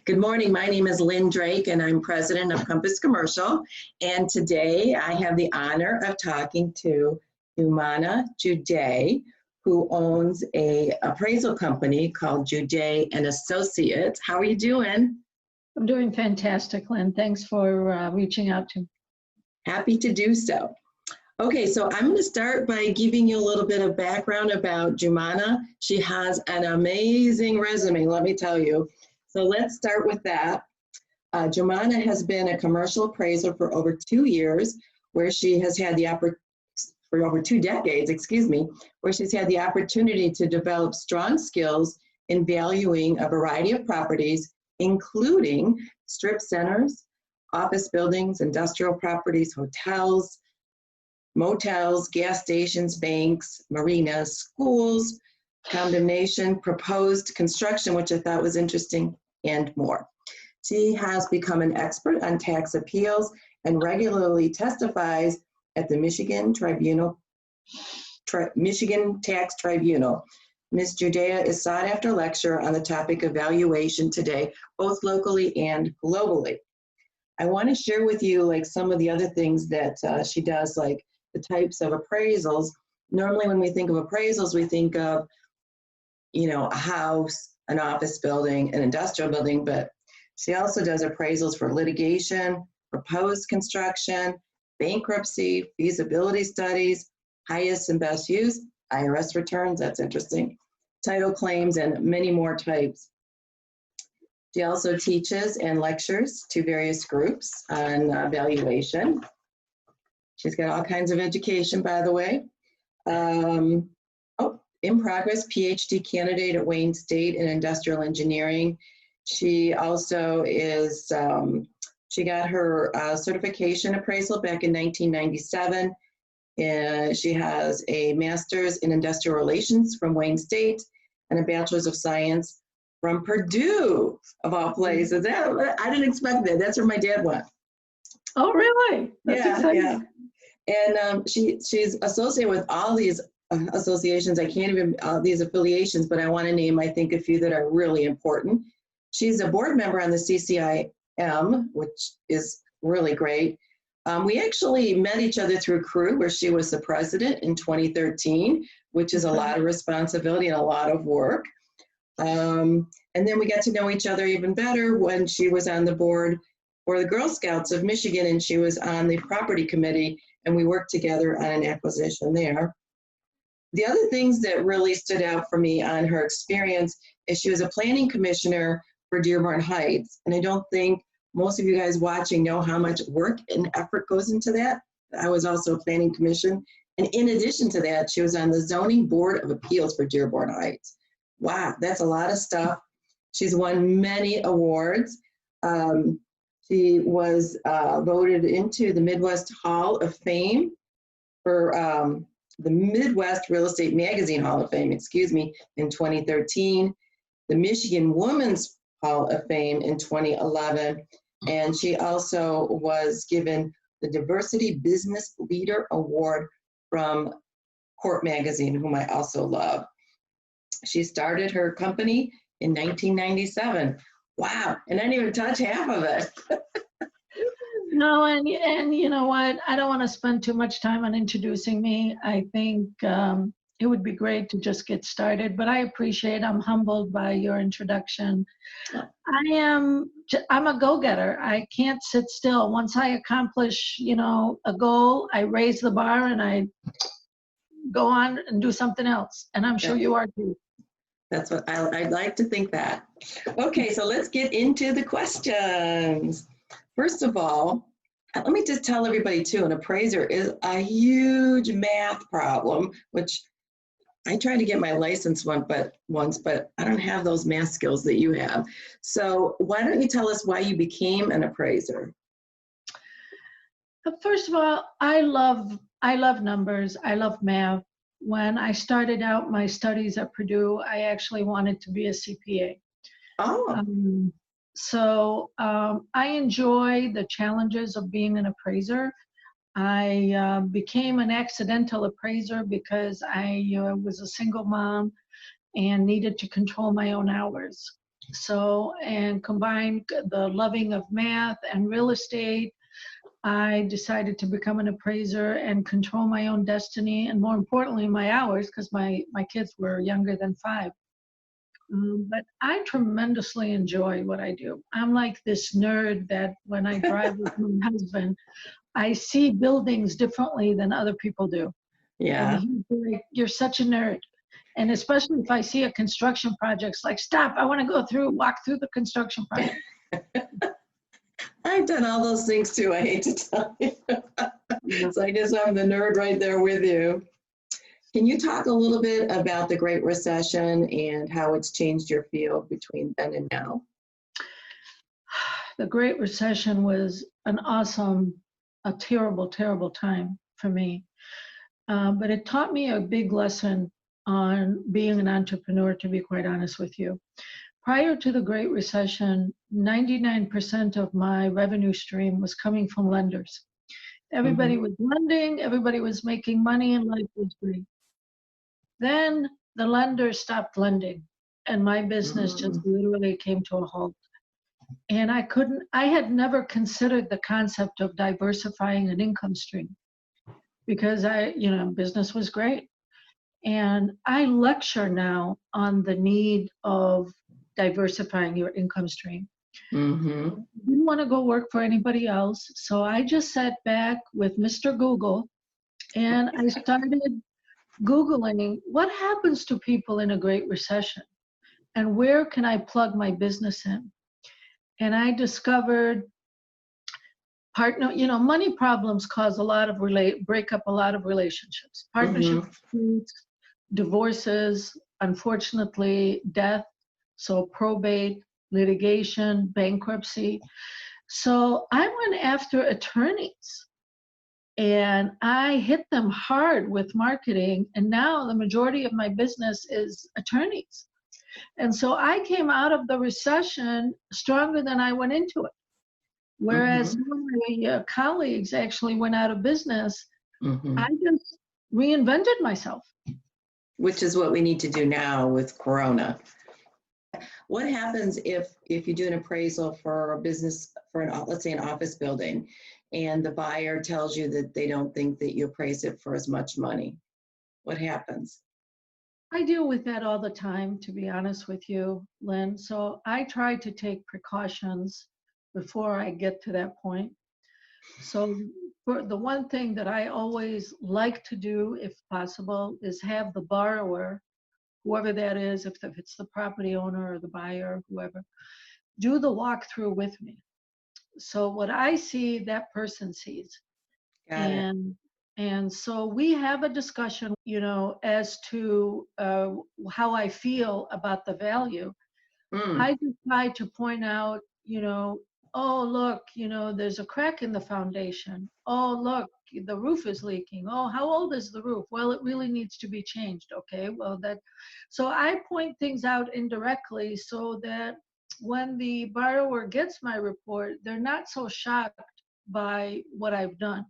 Good morning. My name is Lynn Drake, and I'm president of Compass Commercial. And today I have the honor of talking to Jumana Judeh, who owns a appraisal company called Judeh and Associates. How are you doing? I'm doing fantastic, Lynn. Thanks for reaching out to me. Happy to do so. Okay, so I'm going to start by giving you a little bit of background about Jumana. She has an amazing resume, let me tell you. So let's start with that. Jumana has been a commercial appraiser for over 2 years, where she has had the for over 2 decades, where she's had the opportunity to develop strong skills in valuing a variety of properties, including strip centers, office buildings, industrial properties, hotels, motels, gas stations, banks, marinas, schools, condemnation, proposed construction, which I thought was interesting, and more. She has become an expert on tax appeals and regularly testifies at the Michigan Tax Tribunal. Ms. Judeh is sought after lecturer on the topic of valuation today, both locally and globally. I want to share with you like some of the other things that she does, like the types of appraisals. Normally when we think of appraisals, we think of, a house, an office building, an industrial building, but she also does appraisals for litigation, proposed construction, bankruptcy, feasibility studies, highest and best use, IRS returns, that's interesting, title claims, and many more types. She also teaches and lectures to various groups on valuation. She's got all kinds of education, by the way. In progress, PhD candidate at Wayne State in industrial engineering. She also is, she got her certification appraisal back in 1997. She has a master's in industrial relations from Wayne State and a bachelor's of science from Purdue, of all places. I didn't expect that. That's where my dad went. Oh, really? That's exciting. Yeah. And she's associated with all these associations. I can't even, these affiliations, but I want to name, I think, a few that are really important. She's a board member on the CCIM, which is really great. We actually met each other through Crew, where she was the president in 2013, which is a lot of responsibility and a lot of work. And then we got to know each other even better when she was on the board for the Girl Scouts of Michigan, and she was on the property committee, and we worked together on an acquisition there. The other things that really stood out for me on her experience is she was a planning commissioner for Dearborn Heights, and I don't think most of you guys watching know how much work and effort goes into that. I was also a planning commission, and in addition to that, she was on the Zoning Board of Appeals for Dearborn Heights. Wow, that's a lot of stuff. She's won many awards. She was voted into the Midwest Hall of Fame for the Midwest Real Estate Magazine Hall of Fame, in 2013, the Michigan Women's Hall of Fame in 2011, and she also was given the Diversity Business Leader Award from Court Magazine, whom I also love. She started her company in 1997. Wow, and I didn't even touch half of it. No, and you know what? I don't want to spend too much time on introducing me. I think it would be great to just get started, but I appreciate, I'm humbled by your introduction. I'm a go-getter. I can't sit still. Once I accomplish, a goal, I raise the bar and I go on and do something else. And I'm sure you are too. That's what I'd like to think that. Okay, so let's get into the questions. First of all, let me just tell everybody too, an appraiser is a huge math problem, which I tried to get my license once, but I don't have those math skills that you have. So why don't you tell us why you became an appraiser? First of all, I love numbers. I love math. When I started out my studies at Purdue, I actually wanted to be a CPA. Oh. So I enjoy the challenges of being an appraiser. I became an accidental appraiser because I was a single mom and needed to control my own hours. So, and combined the loving of math and real estate, I decided to become an appraiser and control my own destiny, and more importantly, my hours, because my kids were younger than 5. But I tremendously enjoy what I do. I'm like this nerd that when I drive with my husband, I see buildings differently than other people do. And Yeah. he's like, "You're such a nerd." And especially if I see a construction project, it's like, "Stop, I want to go through, walk through the construction project." I've done all those things too, I hate to tell you. So I guess I'm the nerd right there with you. Can you talk a little bit about the Great Recession and how it's changed your field between then and now? The Great Recession was an awesome, a terrible, terrible time for me. But it taught me a big lesson on being an entrepreneur, to be quite honest with you. Prior to the Great Recession, 99% of my revenue stream was coming from lenders. Everybody was lending, everybody was making money, and life was great. Then the lenders stopped lending, and my business just literally came to a halt. And I had never considered the concept of diversifying an income stream because business was great. And I lecture now on the need of diversifying your income stream. Mm-hmm. I didn't want to go work for anybody else. So I just sat back with Mr. Google and I started Googling what happens to people in a Great Recession and where can I plug my business in. And I discovered money problems cause break up a lot of relationships. Partnership disputes, divorces, unfortunately, death, so probate, litigation, bankruptcy. So I went after attorneys and I hit them hard with marketing. And now the majority of my business is attorneys. And so I came out of the recession stronger than I went into it. Whereas some of my colleagues actually went out of business, I just reinvented myself. Which is what we need to do now with Corona. What happens if you do an appraisal for a business, for let's say an office building, and the buyer tells you that they don't think that you appraise it for as much money? What happens? I deal with that all the time, to be honest with you, Lynn. So I try to take precautions before I get to that point. So for the one thing that I always like to do, if possible, is have the borrower, whoever that is, if it's the property owner or the buyer, whoever, do the walkthrough with me. So what I see, that person sees. Got it. And so we have a discussion, as to how I feel about the value. I just try to point out, oh, look, there's a crack in the foundation. Oh, look, the roof is leaking. Oh, how old is the roof? Well, it really needs to be changed. Okay, well, so I point things out indirectly so that when the borrower gets my report, they're not so shocked by what I've done.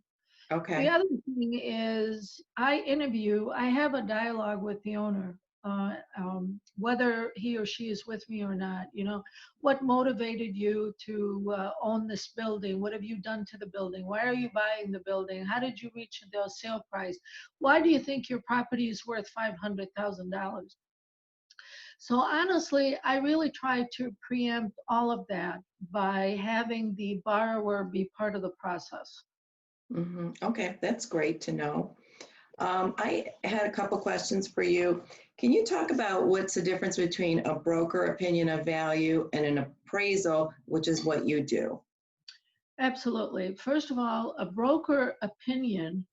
Okay. The other thing is I have a dialogue with the owner, whether he or she is with me or not. What motivated you to own this building? What have you done to the building? Why are you buying the building? How did you reach the sale price? Why do you think your property is worth $500,000? So honestly, I really try to preempt all of that by having the borrower be part of the process. Okay, that's great to know. I had a couple questions for you. Can you talk about what's the difference between a broker opinion of value and an appraisal, which is what you do? Absolutely. First of all, a broker opinion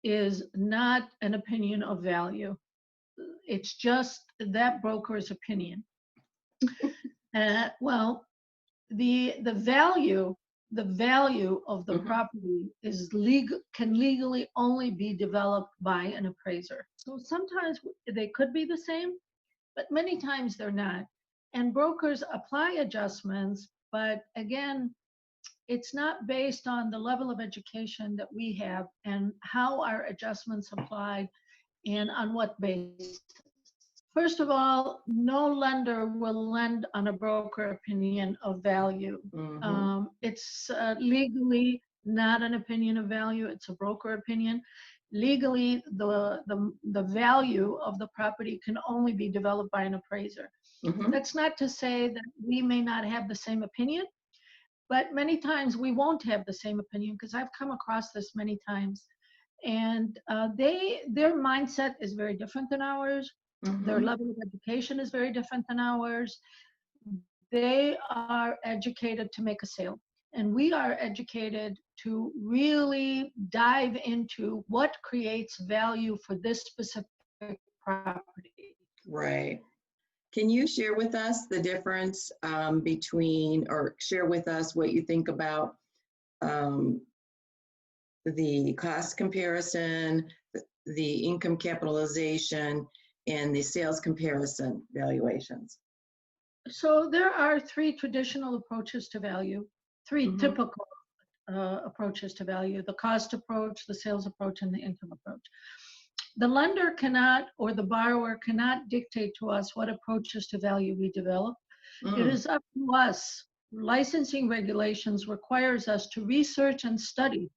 is not an opinion of value. It's just that broker's opinion. Well, the value of the property can legally only be developed by an appraiser. So sometimes they could be the same, but many times they're not. And brokers apply adjustments, but again, it's not based on the level of education that we have and how our adjustments applied and on what basis. First of all, no lender will lend on a broker opinion of value. It's legally not an opinion of value, it's a broker opinion. Legally, the value of the property can only be developed by an appraiser. That's not to say that we may not have the same opinion, but many times we won't have the same opinion, because I've come across this many times. And their mindset is very different than ours. Their level of education is very different than ours. They are educated to make a sale, and we are educated to really dive into what creates value for this specific property. Right. Can you share with us the difference between, or share with us what you think about the cost comparison, the income capitalization, and the sales comparison valuations? So there are three traditional approaches to value, three typical approaches to value: the cost approach, the sales approach, and the income approach. The lender cannot, or the borrower cannot, dictate to us what approaches to value we develop. It is up to us. Licensing regulations requires us to research and study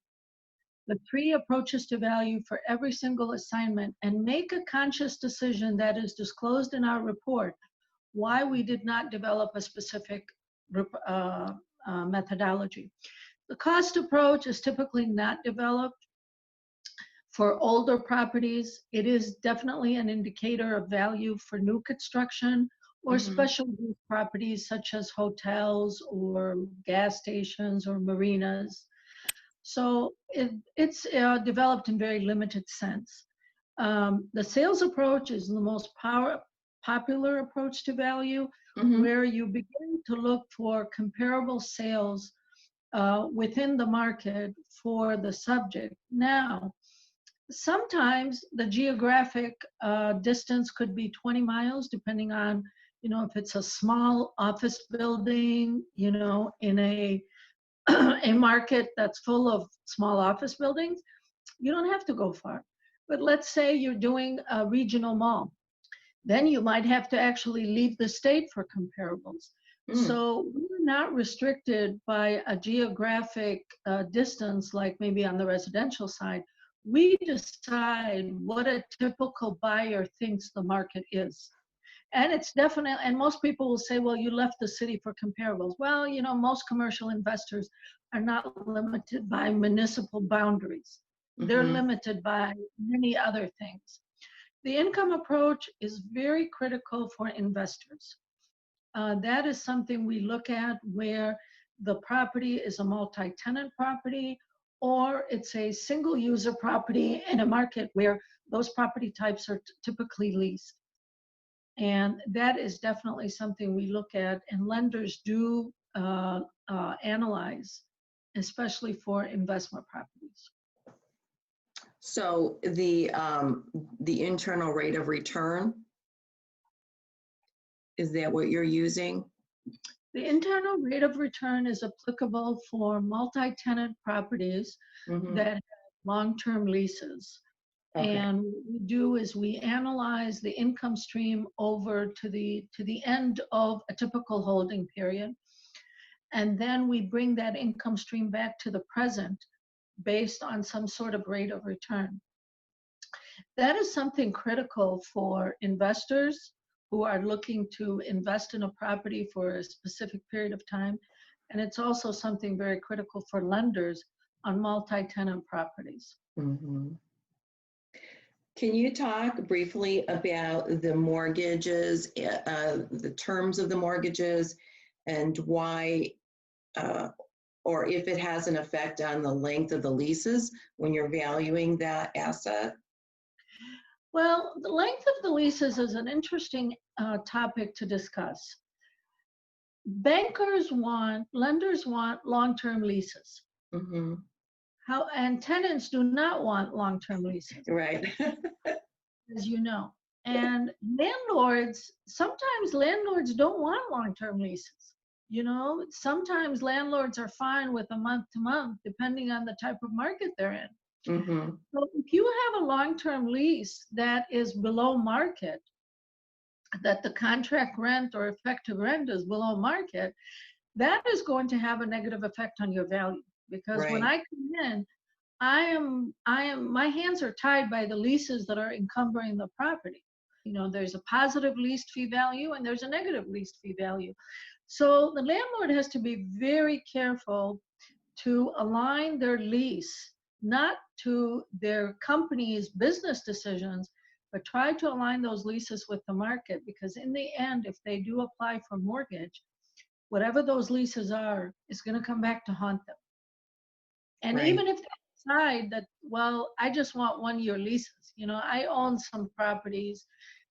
the three approaches to value for every single assignment and make a conscious decision that is disclosed in our report why we did not develop a specific methodology. The cost approach is typically not developed for older properties. It is definitely an indicator of value for new construction or special use properties such as hotels or gas stations or marinas. So it's developed in very limited sense. The sales approach is the most popular approach to value, where you begin to look for comparable sales within the market for the subject. Now, sometimes the geographic distance could be 20 miles, depending on, if it's a small office building, in a market that's full of small office buildings, you don't have to go far. But let's say you're doing a regional mall, then you might have to actually leave the state for comparables. So we're not restricted by a geographic distance, like maybe on the residential side. We decide what a typical buyer thinks the market is. And it's definitely, and most people will say, well, you left the city for comparables. Well, most commercial investors are not limited by municipal boundaries. They're limited by many other things. The income approach is very critical for investors. That is something we look at where the property is a multi-tenant property, or it's a single user property in a market where those property types are typically leased. And that is definitely something we look at, and lenders do analyze, especially for investment properties. So the internal rate of return, is that what you're using? The internal rate of return is applicable for multi-tenant properties that have long-term leases. Okay. And what we do is we analyze the income stream over to the end of a typical holding period. And then we bring that income stream back to the present based on some sort of rate of return. That is something critical for investors who are looking to invest in a property for a specific period of time. And it's also something very critical for lenders on multi-tenant properties. Can you talk briefly about the mortgages, the terms of the mortgages, and why, or if it has an effect on the length of the leases when you're valuing that asset? Well, the length of the leases is an interesting topic to discuss. Lenders want long-term leases. And tenants do not want long-term leases. Right. As you know. And sometimes landlords don't want long-term leases. Sometimes landlords are fine with a month-to-month, depending on the type of market they're in. So if you have a long-term lease that is below market, that the contract rent or effective rent is below market, that is going to have a negative effect on your value. Because when Right. I come in, my hands are tied by the leases that are encumbering the property. There's a positive leased fee value and there's a negative leased fee value. So the landlord has to be very careful to align their lease, not to their company's business decisions, but try to align those leases with the market, because in the end, if they do apply for mortgage, whatever those leases are is going to come back to haunt them. And Right. even if they decide that, well, I just want 1-year leases, I own some properties,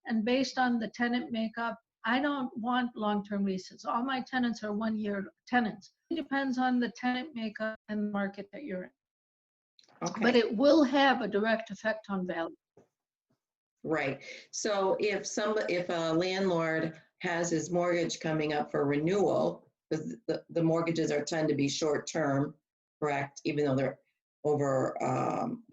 and based on the tenant makeup, I don't want long-term leases. All my tenants are 1-year tenants. It depends on the tenant makeup and the market that you're in. But Okay. it will have a direct effect on value. Right. So if a landlord has his mortgage coming up for renewal, because the mortgages tend to be short term, correct? Even though they're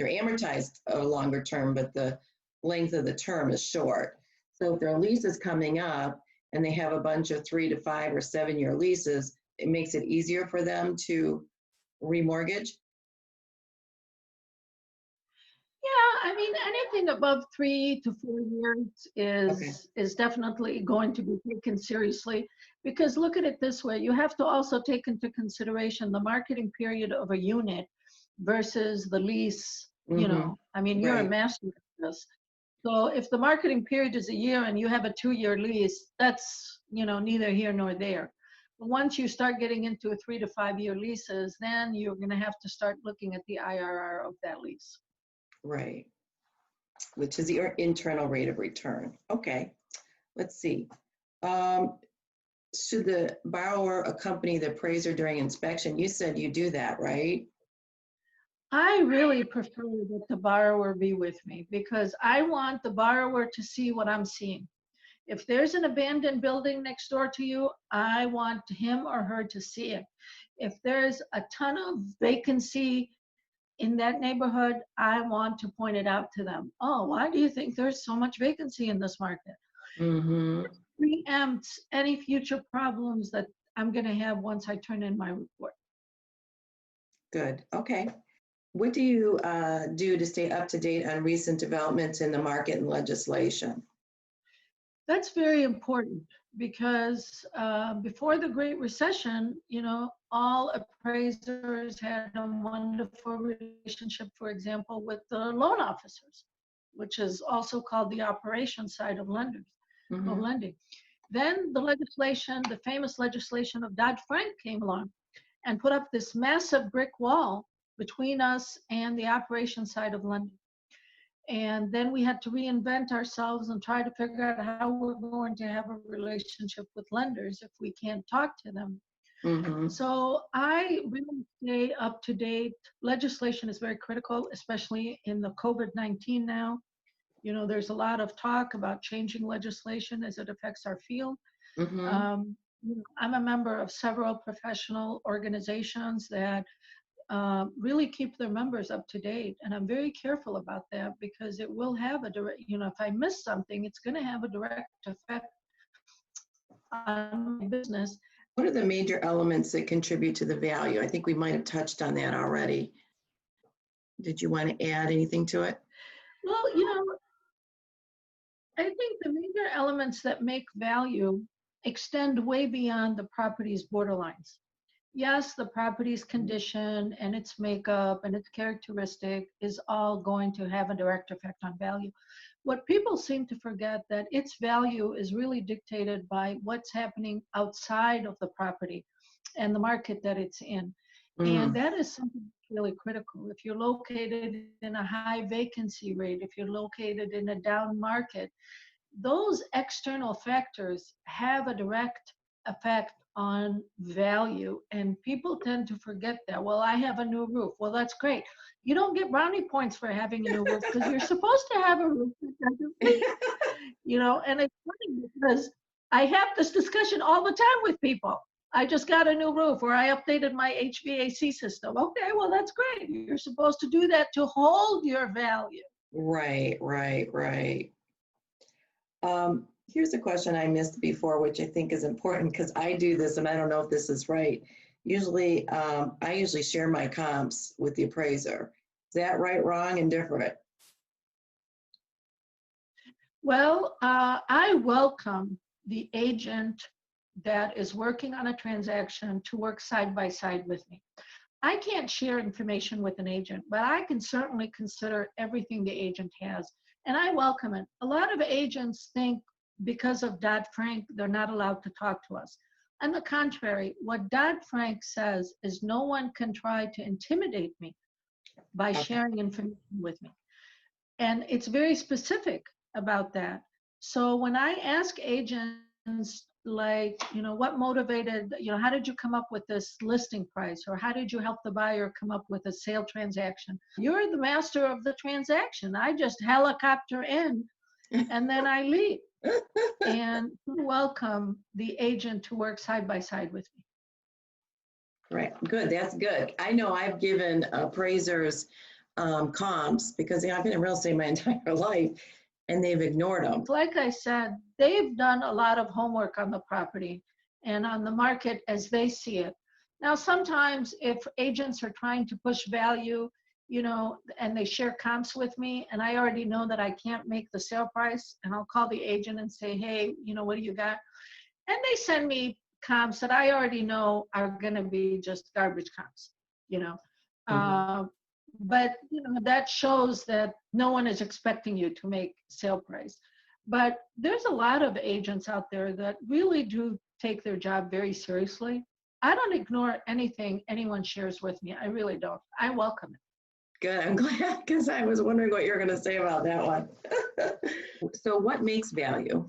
amortized a longer term, but the length of the term is short. So if their lease is coming up and they have a bunch of 3 to 5 or 7 year leases, it makes it easier for them to remortgage. Yeah, I mean, anything above 3 to 4 years Okay. is definitely going to be taken seriously, because look at it this way: you have to also take into consideration the marketing period of a unit versus the lease. Mm-hmm. I mean, you're a Right. master at this. So if the marketing period is a year and you have a 2-year lease, that's neither here nor there. But once you start getting into a 3 to 5 year leases, then you're going to have to start looking at the IRR of that lease. Right. Which is your internal rate of return. Okay, let's see. Um, should the borrower accompany the appraiser during inspection? You said you do that, right? I really prefer that the borrower be with me, because I want the borrower to see what I'm seeing. If there's an abandoned building next door to you, I want him or her to see it. If there's a ton of vacancy in that neighborhood, I want to point it out to them. Oh, why do you think there's so much vacancy in this market? Mm-hmm. Preempts any future problems that I'm going to have once I turn in my report. Good. Okay. What do you do to stay up to date on recent developments in the market and legislation? That's very important, because before the Great Recession, all appraisers had a wonderful relationship, for example, with the loan officers, which is also called the operation side of Mm-hmm. lending. Then the famous legislation of Dodd-Frank came along and put up this massive brick wall between us and the operation side of lending. And then we had to reinvent ourselves and try to figure out how we're going to have a relationship with lenders if we can't talk to them. Mm-hmm. So I really stay up to date. Legislation is very critical, especially in the COVID-19 now. There's a lot of talk about changing legislation as it affects our field. Mm-hmm. Um, I'm a member of several professional organizations that really keep their members up to date. And I'm very careful about that, because it will have a direct, if I miss something, it's going to have a direct effect on my business. What are the major elements that contribute to the value? I think we might have touched on that already. Did you want to add anything to it? Well, I think the major elements that make value extend way beyond the property's borderlines. Yes, the property's condition and its makeup and its characteristic is all going to have a direct effect on value. What people seem to forget, that its value is really dictated by what's happening outside of the property and the market that it's in. And Mm. that is something that's really critical. If you're located in a high vacancy rate, if you're located in a down market, those external factors have a direct effect on value, and people tend to forget that. Well, I have a new roof. Well, that's great. You don't get brownie points for having a new roof, because you're supposed to have a roof that doesn't leak. And it's funny, because I have this discussion all the time with people. I just got a new roof, or I updated my HVAC system. Okay, well, that's great. You're supposed to do that to hold your value. Right, right, right. Here's a question I missed before, which I think is important because I do this and I don't know if this is right. Usually, I usually share my comps with the appraiser. Is that right, wrong, and different? Well, I welcome the agent that is working on a transaction to work side by side with me. I can't share information with an agent, but I can certainly consider everything the agent has, and I welcome it. A lot of agents think because of Dodd-Frank, they're not allowed to talk to us. On the contrary, what Dodd-Frank says is no one can try to intimidate me by Okay. sharing information with me. And it's very specific about that. So when I ask agents, like, what motivated, how did you come up with this listing price? Or how did you help the buyer come up with a sale transaction? You're the master of the transaction. I just helicopter in and then I leave. And welcome the agent to work side by side with me. Right, good, that's good. I know I've given appraisers comps because I've been in real estate my entire life and they've ignored them. Like I said, they've done a lot of homework on the property and on the market as they see it. Now, sometimes if agents are trying to push value, and they share comps with me, and I already know that I can't make the sale price, and I'll call the agent and say, hey, what do you got? And they send me comps that I already know are going to be just garbage comps, But that shows that no one is expecting you to make sale price. But there's a lot of agents out there that really do take their job very seriously. I don't ignore anything anyone shares with me. I really don't. I welcome it. Good, I'm glad, because I was wondering what you're going to say about that one. So what makes value?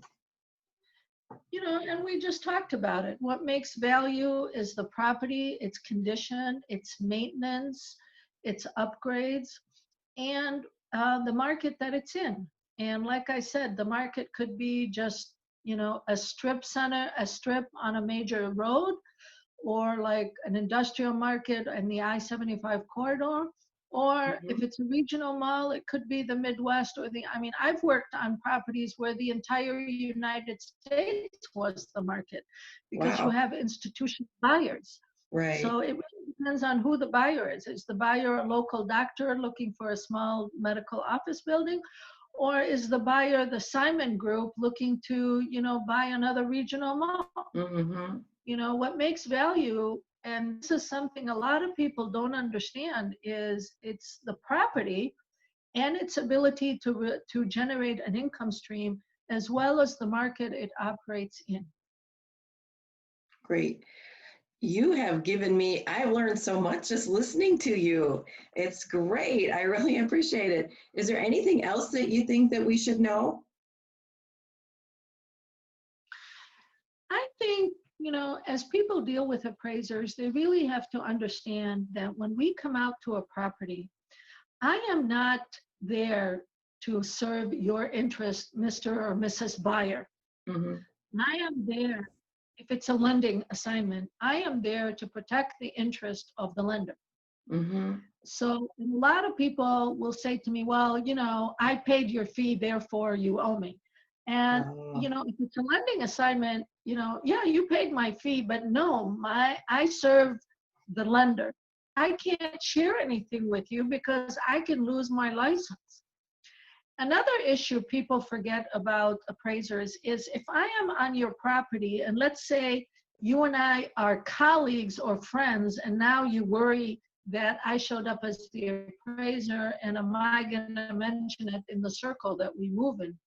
And we just talked about it. What makes value is the property, its condition, its maintenance, its upgrades, and the market that it's in. And like I said, the market could be just, a strip on a major road, or like an industrial market in the I-75 corridor, or if it's a regional mall, it could be the Midwest I've worked on properties where the entire United States was the market because you have institutional buyers. Right. So it really depends on who the buyer is. Is the buyer a local doctor looking for a small medical office building? Or is the buyer the Simon Group looking to, buy another regional mall? Mm-hmm. What makes value, and this is something a lot of people don't understand, is it's the property and its ability to generate an income stream as well as the market it operates in. Great. You have given me, I've learned so much just listening to you. It's great. I really appreciate it. Is there anything else that you think that we should know? I think, as people deal with appraisers, they really have to understand that when we come out to a property, I am not there to serve your interest, Mr. or Mrs. Buyer. Mm-hmm. I am there, if it's a lending assignment, I am there to protect the interest of the lender. Mm-hmm. So a lot of people will say to me, well, I paid your fee, therefore you owe me. And, if it's a lending assignment, yeah, you paid my fee, but no, I serve the lender. I can't share anything with you because I can lose my license. Another issue people forget about appraisers is if I am on your property and let's say you and I are colleagues or friends, and now you worry that I showed up as the appraiser and am I going to mention it in the circle that we move in?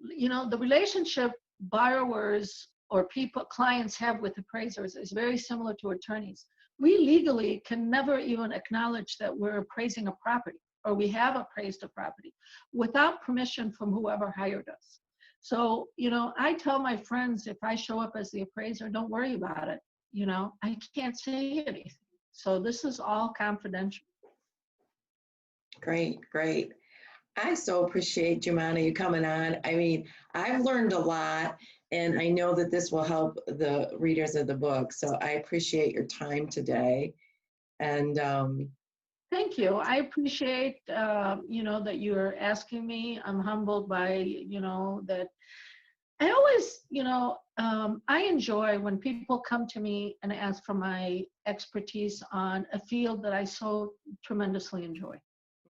The relationship borrowers or clients have with appraisers is very similar to attorneys. We legally can never even acknowledge that we're appraising a property or we have appraised a property without permission from whoever hired us. So, I tell my friends, if I show up as the appraiser, don't worry about it. I can't say anything. So this is all confidential. Great, great. I so appreciate, Jumana, you coming on. I mean, I've learned a lot, and I know that this will help the readers of the book. So I appreciate your time today. And Thank you. I appreciate, that you're asking me. I'm humbled by, that I always, I enjoy when people come to me and ask for my expertise on a field that I so tremendously enjoy.